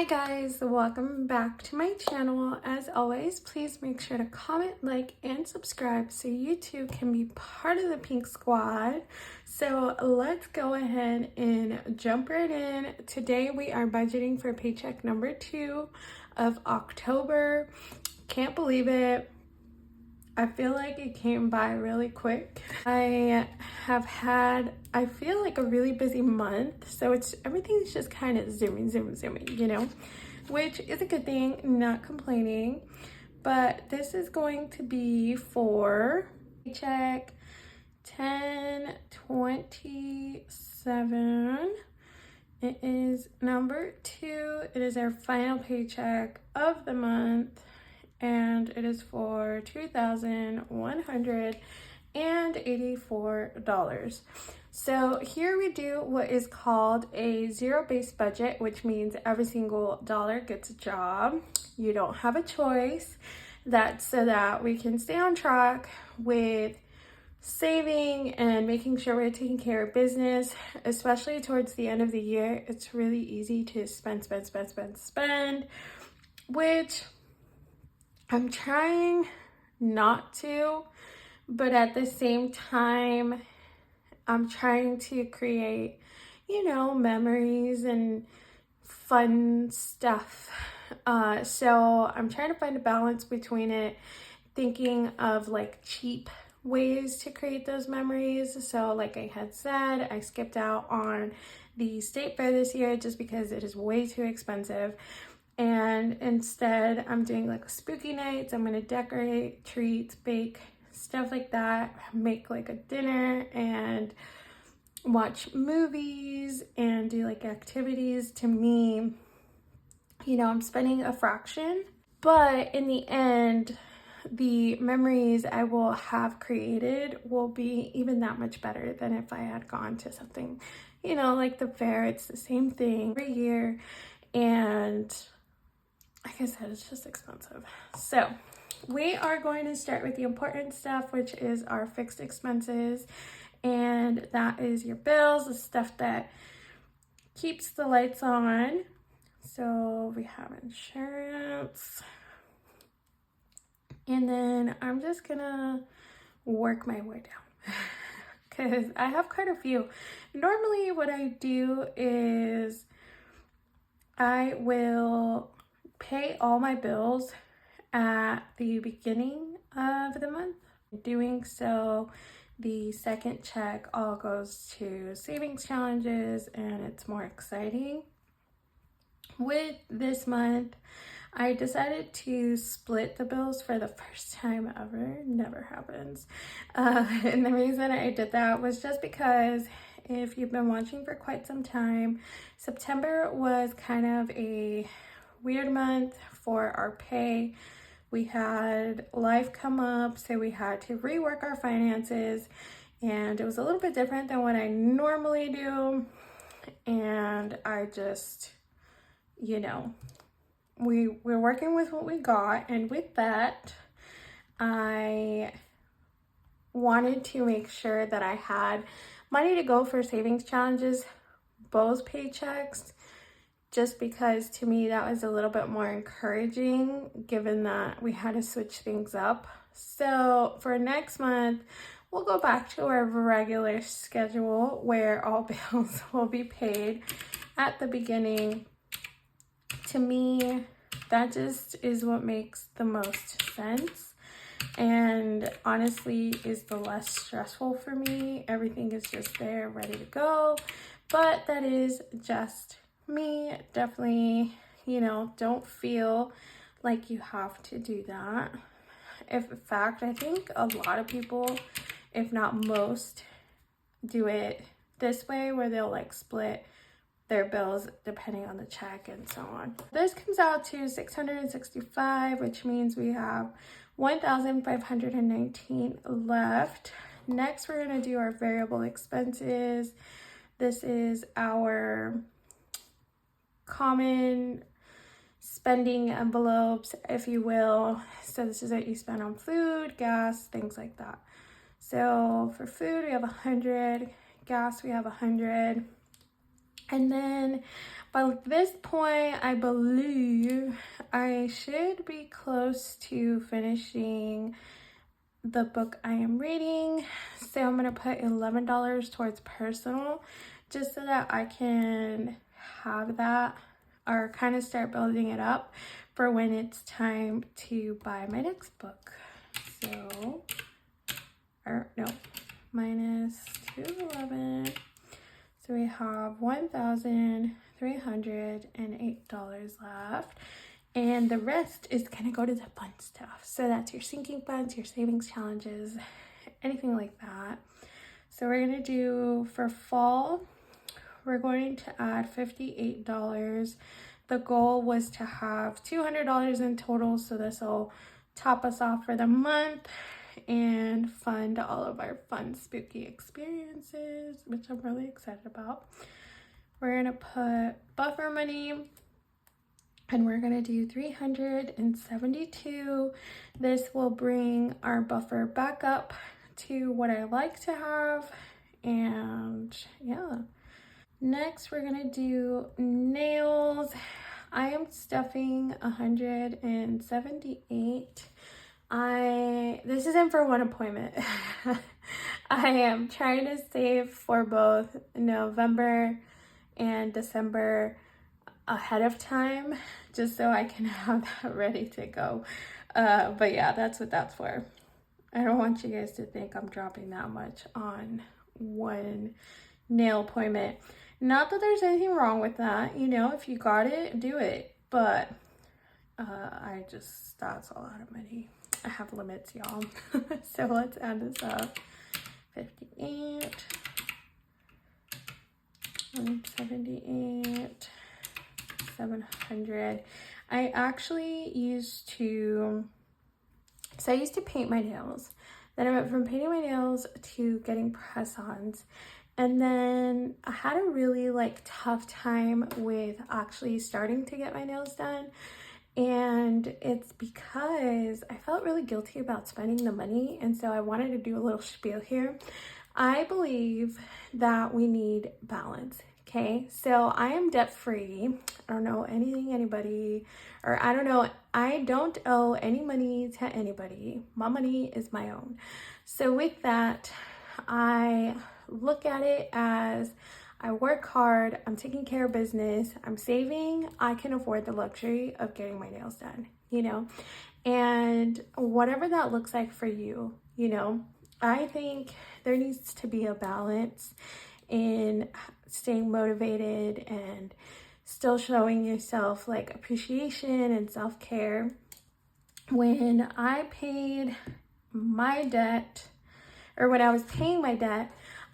Hi guys, welcome back to my channel. As always, please make sure to comment, like, and subscribe so you too can be part of the Pink Squad. So let's go ahead and jump right in. Today we are budgeting for paycheck number 2 of October. Can't believe it. I feel like it came by really quick. I have had, I feel like a really busy month. So everything's just kind of zooming, you know, which is a good thing, not complaining. But this is going to be for paycheck 10/27. It is number 2. It is our final paycheck of the month. And it is for $2,184. So here we do what is called a zero-based budget, which means every single dollar gets a job. You don't have a choice. That's so that we can stay on track with saving and making sure we're taking care of business, especially towards the end of the year. It's really easy to spend, which I'm trying not to, but at the same time, I'm trying to create, you know, memories and fun stuff. So I'm trying to find a balance between it, thinking of like cheap ways to create those memories. So like I had said, I skipped out on the state fair this year just because it is way too expensive. And instead, I'm doing like spooky nights. I'm gonna decorate, treats, bake, stuff like that, make like a dinner and watch movies and do like activities. To me, you know, I'm spending a fraction, but in the end, the memories I will have created will be even that much better than if I had gone to something, you know, like the fair. It's the same thing every year, and like I said, it's just expensive. So we are going to start with the important stuff, which is our fixed expenses. And that is your bills, the stuff that keeps the lights on. So we have insurance. And then I'm just gonna work my way down because I have quite a few. Normally what I do is I will pay all my bills at the beginning of the month. Doing so, the second check all goes to savings challenges, and it's more exciting. With this month, I decided to split the bills for the first time ever. Never happens. And the reason I did that was just because if you've been watching for quite some time, September was kind of a weird month for our pay. We had life come up, so we had to rework our finances, and it was a little bit different than what I normally do. And I just, you know, we're working with what we got, and with that, I wanted to make sure that I had money to go for savings challenges, both paychecks, just because to me that was a little bit more encouraging given that we had to switch things up. So for next month, we'll go back to our regular schedule where all bills will be paid at the beginning. To me, that just is what makes the most sense, and honestly is the less stressful for me. Everything is just there, ready to go. But that is just me. Definitely, you know, don't feel like you have to do that. In fact, I think a lot of people, if not most, do it this way where they'll like split their bills depending on the check and so on. This comes out to $665, which means we have $1,519 left. Next, we're going to do our variable expenses. This is our common spending envelopes, if you will. So this is what you spend on food, gas, things like that. So for food, we have 100. Gas, we have 100. And then by this point, I believe I should be close to finishing the book I am reading. So I'm going to put $11 towards personal, just so that I can have that or kind of start building it up for when it's time to buy my next book. So, or no, minus 211. So we have $1,308 left. And the rest is gonna go to the fun stuff. So that's your sinking funds, your savings challenges, anything like that. So we're gonna do, for fall, we're going to add $58. The goal was to have $200 in total, so this will top us off for the month and fund all of our fun, spooky experiences, which I'm really excited about. We're gonna put buffer money, and we're gonna do 372. This will bring our buffer back up to what I like to have, and yeah. Next, we're gonna do nails. I am stuffing 178. This isn't for one appointment. I am trying to save for both November and December ahead of time, just so I can have that ready to go. But yeah, that's what that's for. I don't want you guys to think I'm dropping that much on one nail appointment. Not that there's anything wrong with that, you know, if you got it, do it. But that's a lot of money. I have limits, y'all. So let's add this up. 58, 178, 700. I used to paint my nails. Then I went from painting my nails to getting press-ons. And then I had a really tough time with actually starting to get my nails done. And it's because I felt really guilty about spending the money. And so I wanted to do a little spiel here. I believe that we need balance. Okay, so I am debt-free. I don't know anybody, or I don't owe any money to anybody. My money is my own. So with that, I look at it as I work hard, I'm taking care of business, I'm saving, I can afford the luxury of getting my nails done, you know? And whatever that looks like for you, you know, I think there needs to be a balance in staying motivated and still showing yourself appreciation and self-care. When I paid my debt, or when I was paying my debt,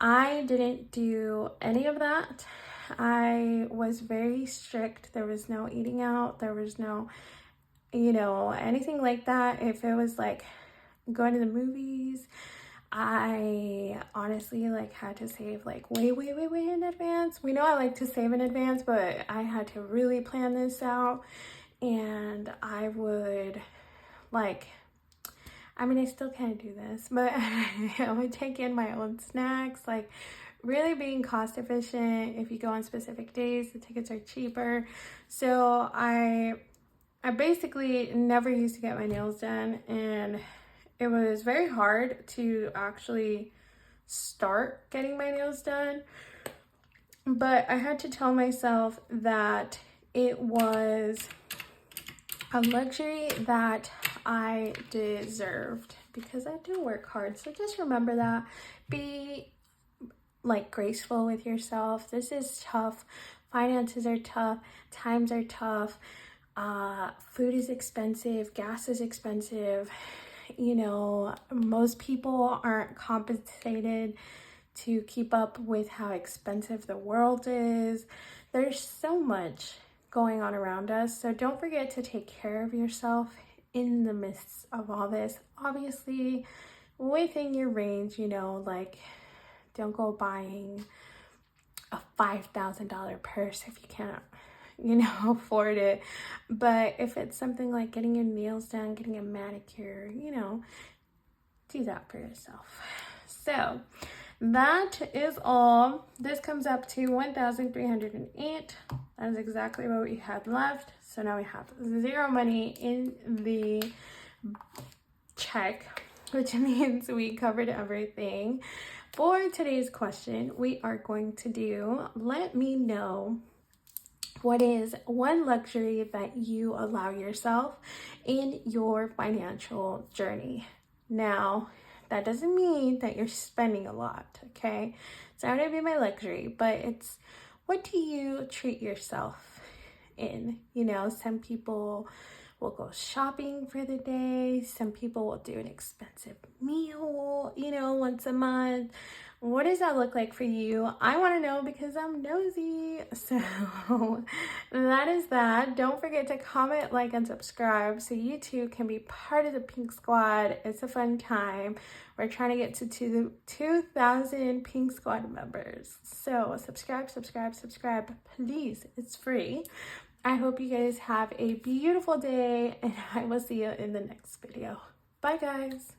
I didn't do any of that. I was very strict. There was no eating out. There was no, anything like that. If it was going to the movies, I honestly had to save way in advance. We know I like to save in advance, but I had to really plan this out. And I would I still can't do this, but I would take in my own snacks, really being cost efficient. If you go on specific days, the tickets are cheaper. So I basically never used to get my nails done, and it was very hard to actually start getting my nails done. But I had to tell myself that it was a luxury that I deserved, because I do work hard. So just remember that. Be graceful with yourself. This is tough. Finances are tough. Times are tough. Food is expensive. Gas is expensive. Most people aren't compensated to keep up with how expensive the world is. There's so much going on around us. So don't forget to take care of yourself in the midst of all this. Obviously, within your range, don't go buying a $5,000 purse if you can't, afford it. But if it's something like getting your nails done, getting a manicure, do that for yourself. So that is all. This comes up to 1,308. That is exactly what we had left. So now we have zero money in the check, which means we covered everything. For today's question, we are going to do, let me know what is one luxury that you allow yourself in your financial journey. Now, that doesn't mean that you're spending a lot, okay? It's not gonna be my luxury, but it's what do you treat yourself in? You know, some people will go shopping for the day. Some people will do an expensive meal, you know, once a month. What does that look like for you? I want to know because I'm nosy. So that is that. Don't forget to comment, like, and subscribe so you too can be part of the Pink Squad. It's a fun time. We're trying to get to 2,000 Pink Squad members. So subscribe, please. It's free. I hope you guys have a beautiful day, and I will see you in the next video. Bye, guys.